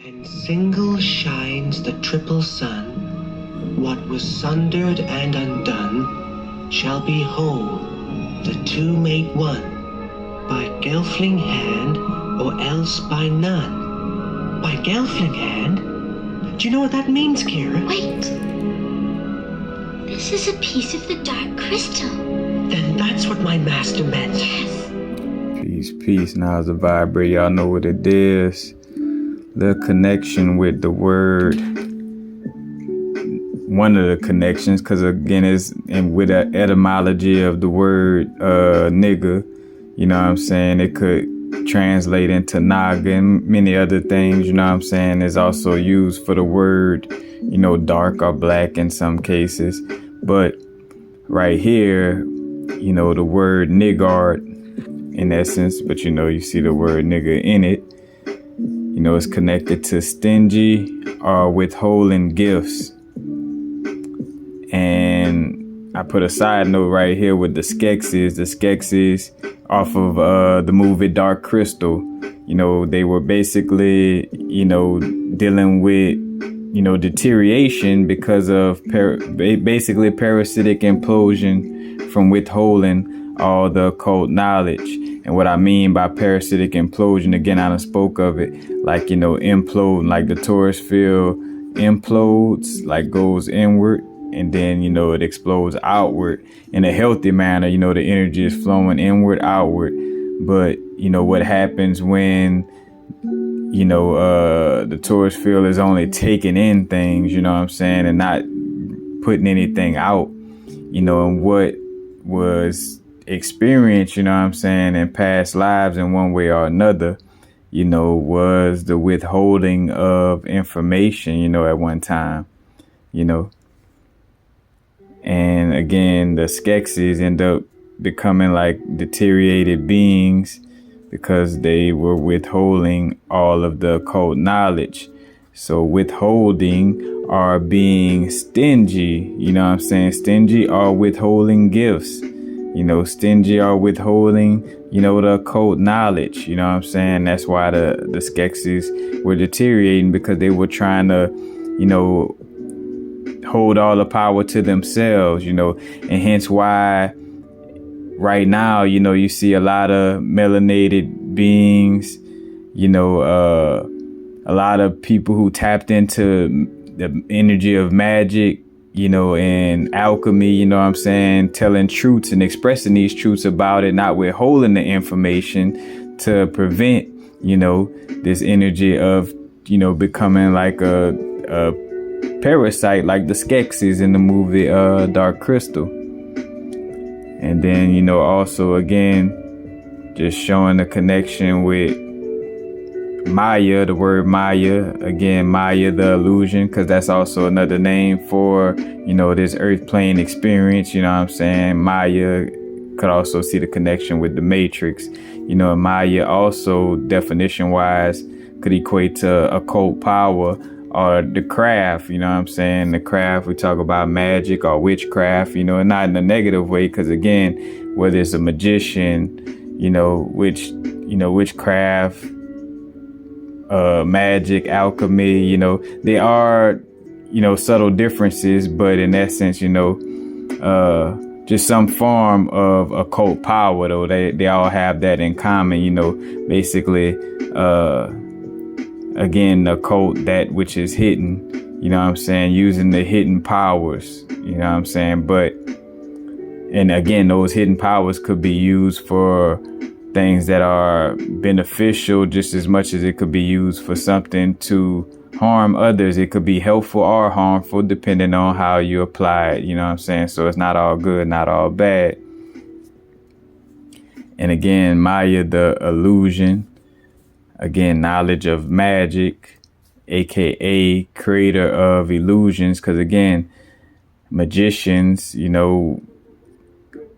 And single shines the triple sun. What was sundered and undone shall be whole. The two make one. By Gelfling hand, or else by none. By Gelfling hand? Do you know what that means, Kira? Wait. This is a piece of the dark crystal. Then that's what my master meant. Yes. Peace. Now it's a vibrate. Y'all know what it is. The connection with the word. One of the connections, because again, it's with the etymology of the word nigger. You know what I'm saying? It could translate into naga and many other things. You know what I'm saying? It's also used for the word, dark or black in some cases. But right here, the word Niggard in essence, but you see the word nigger in it. It's connected to stingy or withholding gifts. And I put a side note right here with the Skeksis. The Skeksis off of the movie Dark Crystal. They were basically, dealing with, deterioration because of basically parasitic implosion from withholding all the occult knowledge. And what I mean by parasitic implosion, again, I done spoke of it, like, implode, like the torus field implodes, like goes inward. And then, it explodes outward in a healthy manner. The energy is flowing inward, outward. But, what happens when, the torus field is only taking in things, and not putting anything out, and what was experienced, in past lives in one way or another, was the withholding of information, at one time, And again, the Skeksis end up becoming like deteriorated beings because they were withholding all of the occult knowledge. So withholding or being stingy, stingy or withholding gifts, stingy or withholding, the occult knowledge, That's why the Skeksis were deteriorating, because they were trying to, hold all the power to themselves, and hence why right now, you see a lot of melanated beings, a lot of people who tapped into the energy of magic, and alchemy, telling truths and expressing these truths about it, not withholding the information to prevent, this energy of, becoming like a parasite like the Skeksis in the movie Dark Crystal. And then, also again, just showing the connection with Maya, the word Maya, again, Maya, the illusion, because that's also another name for, this earth plane experience, Maya could also see the connection with the Matrix, Maya also definition wise could equate to occult power or the craft, the craft, we talk about magic or witchcraft, and not in a negative way, because again, whether it's a magician, witchcraft, magic, alchemy, they are, subtle differences, but in essence, just some form of occult power, though they all have that in common, basically, again, the occult, that which is hidden, using the hidden powers, but, and again, those hidden powers could be used for things that are beneficial just as much as it could be used for something to harm others. It could be helpful or harmful depending on how you apply it, So it's not all good, not all bad. And again, Maya, the illusion, again, knowledge of magic, aka creator of illusions, because again, magicians,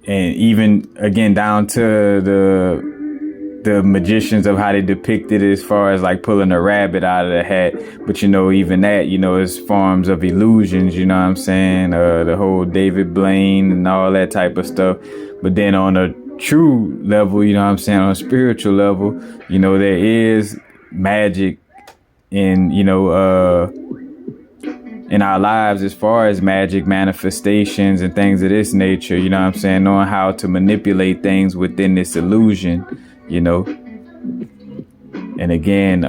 and even again down to the magicians of how they depicted it as far as like pulling a rabbit out of the hat, but even that, is forms of illusions, the whole David Blaine and all that type of stuff. But then on a true level, on a spiritual level, there is magic in in our lives as far as magic manifestations and things of this nature, you know what I'm saying? Knowing how to manipulate things within this illusion, you know. And again,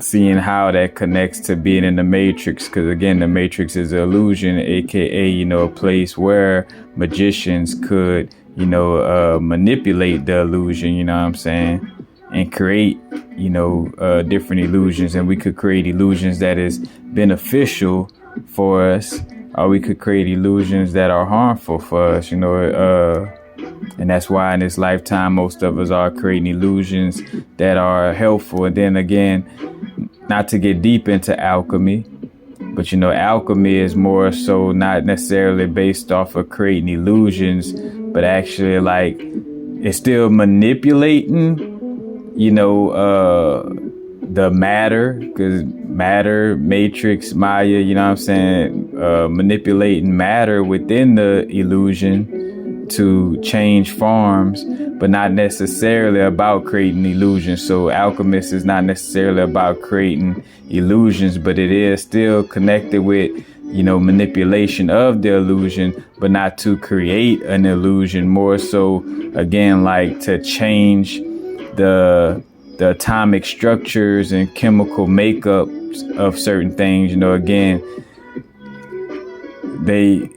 seeing how that connects to being in the Matrix, because again, the Matrix is an illusion, aka, you know, a place where magicians could, you know, manipulate the illusion, you know what I'm saying, and create, you know, different illusions. And we could create illusions that is beneficial for us, or we could create illusions that are harmful for us, you know. And that's why in this lifetime, most of us are creating illusions that are helpful. And then again, not to get deep into alchemy, but, you know, alchemy is more so not necessarily based off of creating illusions, but actually like it's still manipulating, you know, the matter, because matter, matrix, Maya, you know what I'm saying, manipulating matter within the illusion to change forms, but not necessarily about creating illusions. So alchemist is not necessarily about creating illusions, but it is still connected with, you know, manipulation of the illusion, but not to create an illusion, more so again like to change the atomic structures and chemical makeups of certain things. You know, again, they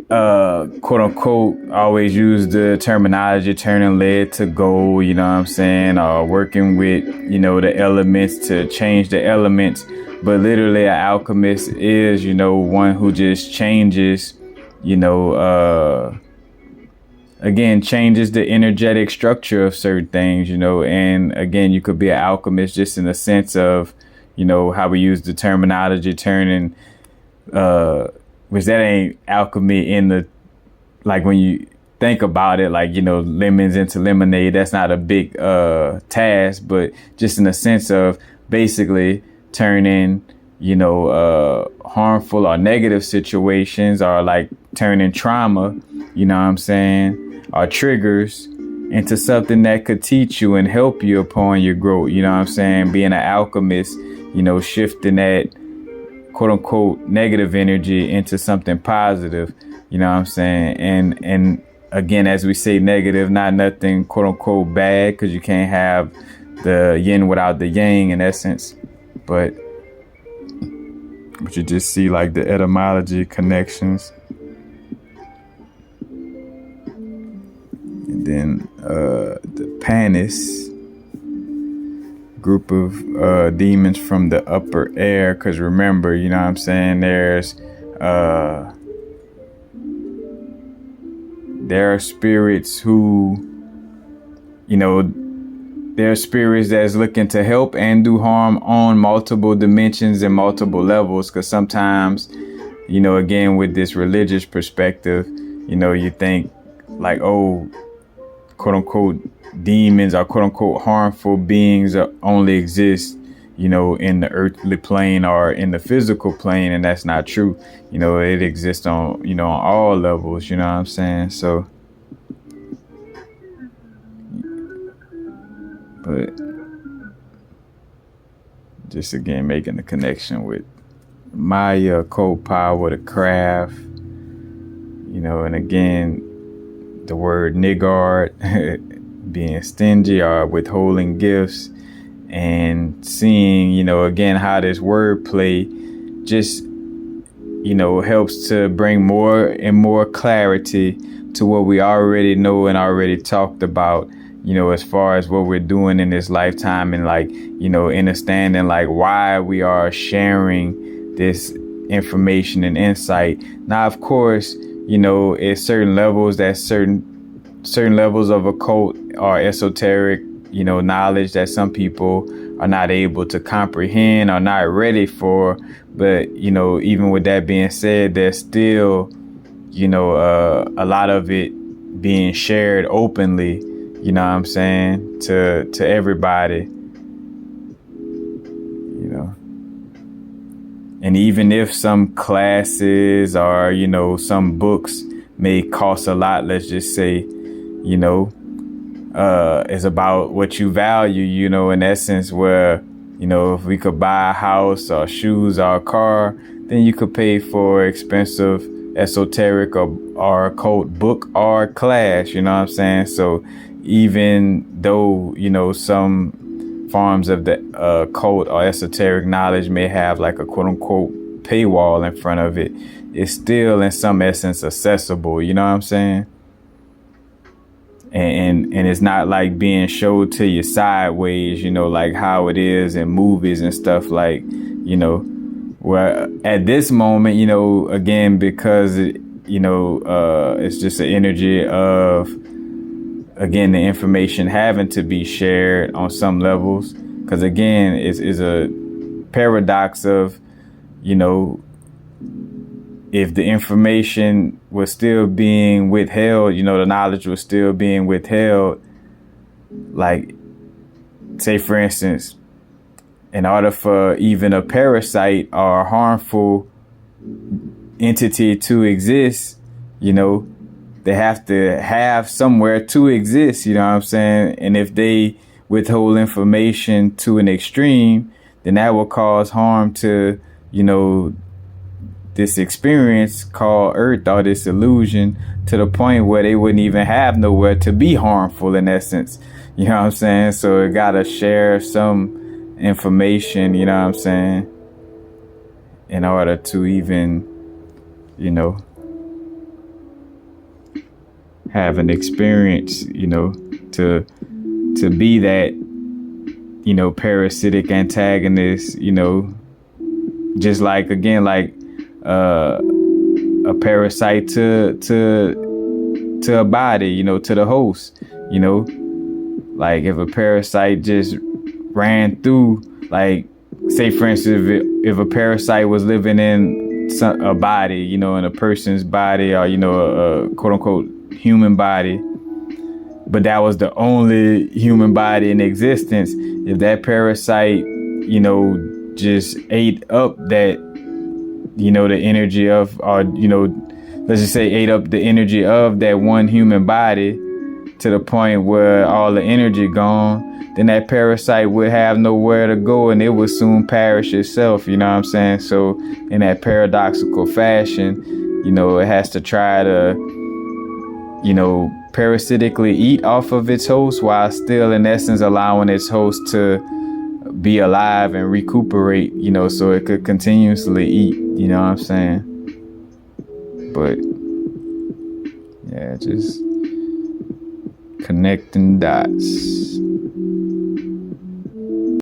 quote unquote always use the terminology turning lead to gold, you know what I'm saying, or working with, you know, the elements to change the elements. But literally an alchemist is, you know, one who just changes, you know, again, changes the energetic structure of certain things, you know. And again, you could be an alchemist just in the sense of, you know, how we use the terminology turning, which that ain't alchemy in the, like when you think about it, like, you know, lemons into lemonade, that's not a big task, but just in the sense of basically turning, you know, harmful or negative situations, or like turning trauma, you know what I'm saying, or triggers into something that could teach you and help you upon your growth, you know what I'm saying. Being an alchemist, you know, shifting that quote unquote negative energy into something positive, you know what I'm saying. And again, as we say, negative, not nothing quote unquote bad, because you can't have the yin without the yang in essence. But you just see like the etymology connections. And then the Panis, group of demons from the upper air, because remember, you know what I'm saying, there are spirits who, you know, there are spirits that's looking to help and do harm on multiple dimensions and multiple levels. Because sometimes, you know, again, with this religious perspective, you know, you think like, oh, quote unquote demons or quote unquote harmful beings only exist, you know, in the earthly plane or in the physical plane. And that's not true. You know, it exists on, you know, on all levels, you know what I'm saying? So, but just again, making the connection with Maya, occult power, the craft, you know, and again, the word Niggard, being stingy or withholding gifts, and seeing, you know, again, how this wordplay just, you know, helps to bring more and more clarity to what we already know and already talked about, you know, as far as what we're doing in this lifetime, and like, you know, understanding like why we are sharing this information and insight. Now, of course, you know, at certain levels, that certain levels of occult or esoteric, you know, knowledge that some people are not able to comprehend or not ready for. But, you know, even with that being said, there's still, you know, a lot of it being shared openly, you know what I'm saying, to everybody, you know. And even if some classes or, you know, some books may cost a lot, let's just say, you know, is about what you value, you know, in essence, where, you know, if we could buy a house or shoes or a car, then you could pay for expensive esoteric or occult book or class, you know what I'm saying? So even though, you know, some forms of the occult or esoteric knowledge may have like a quote unquote paywall in front of it, it's still in some essence accessible, you know what I'm saying? And it's not like being showed to you sideways, you know, like how it is in movies and stuff, like, you know, where at this moment, you know, again, because it, you know, it's just an energy of, again, the information having to be shared on some levels, because again, it's a paradox of, you know, if the information was still being withheld, you know, the knowledge was still being withheld, like, say, for instance, in order for even a parasite or a harmful entity to exist, you know, they have to have somewhere to exist, you know what I'm saying? And if they withhold information to an extreme, then that will cause harm to, you know, this experience called Earth or this illusion, to the point where they wouldn't even have nowhere to be harmful in essence. You know what I'm saying? So it gotta share some information, you know what I'm saying, in order to even, you know, have an experience, you know, to be that, you know, parasitic antagonist, you know, just like, again, like a parasite to a body, you know, to the host, you know, like if a parasite just ran through, like, say, for instance, if a parasite was living in a body, you know, in a person's body, or, you know, a quote unquote human body, but that was the only human body in existence, if that parasite, you know, just ate up that, you know, the energy of, or, you know, let's just say ate up the energy of that one human body to the point where all the energy gone, then that parasite would have nowhere to go and it would soon perish itself, you know what I'm saying? So in that paradoxical fashion, you know, it has to try to, you know, parasitically eat off of its host while still in essence allowing its host to be alive and recuperate, you know, so it could continuously eat, you know what I'm saying? But yeah, just connecting dots.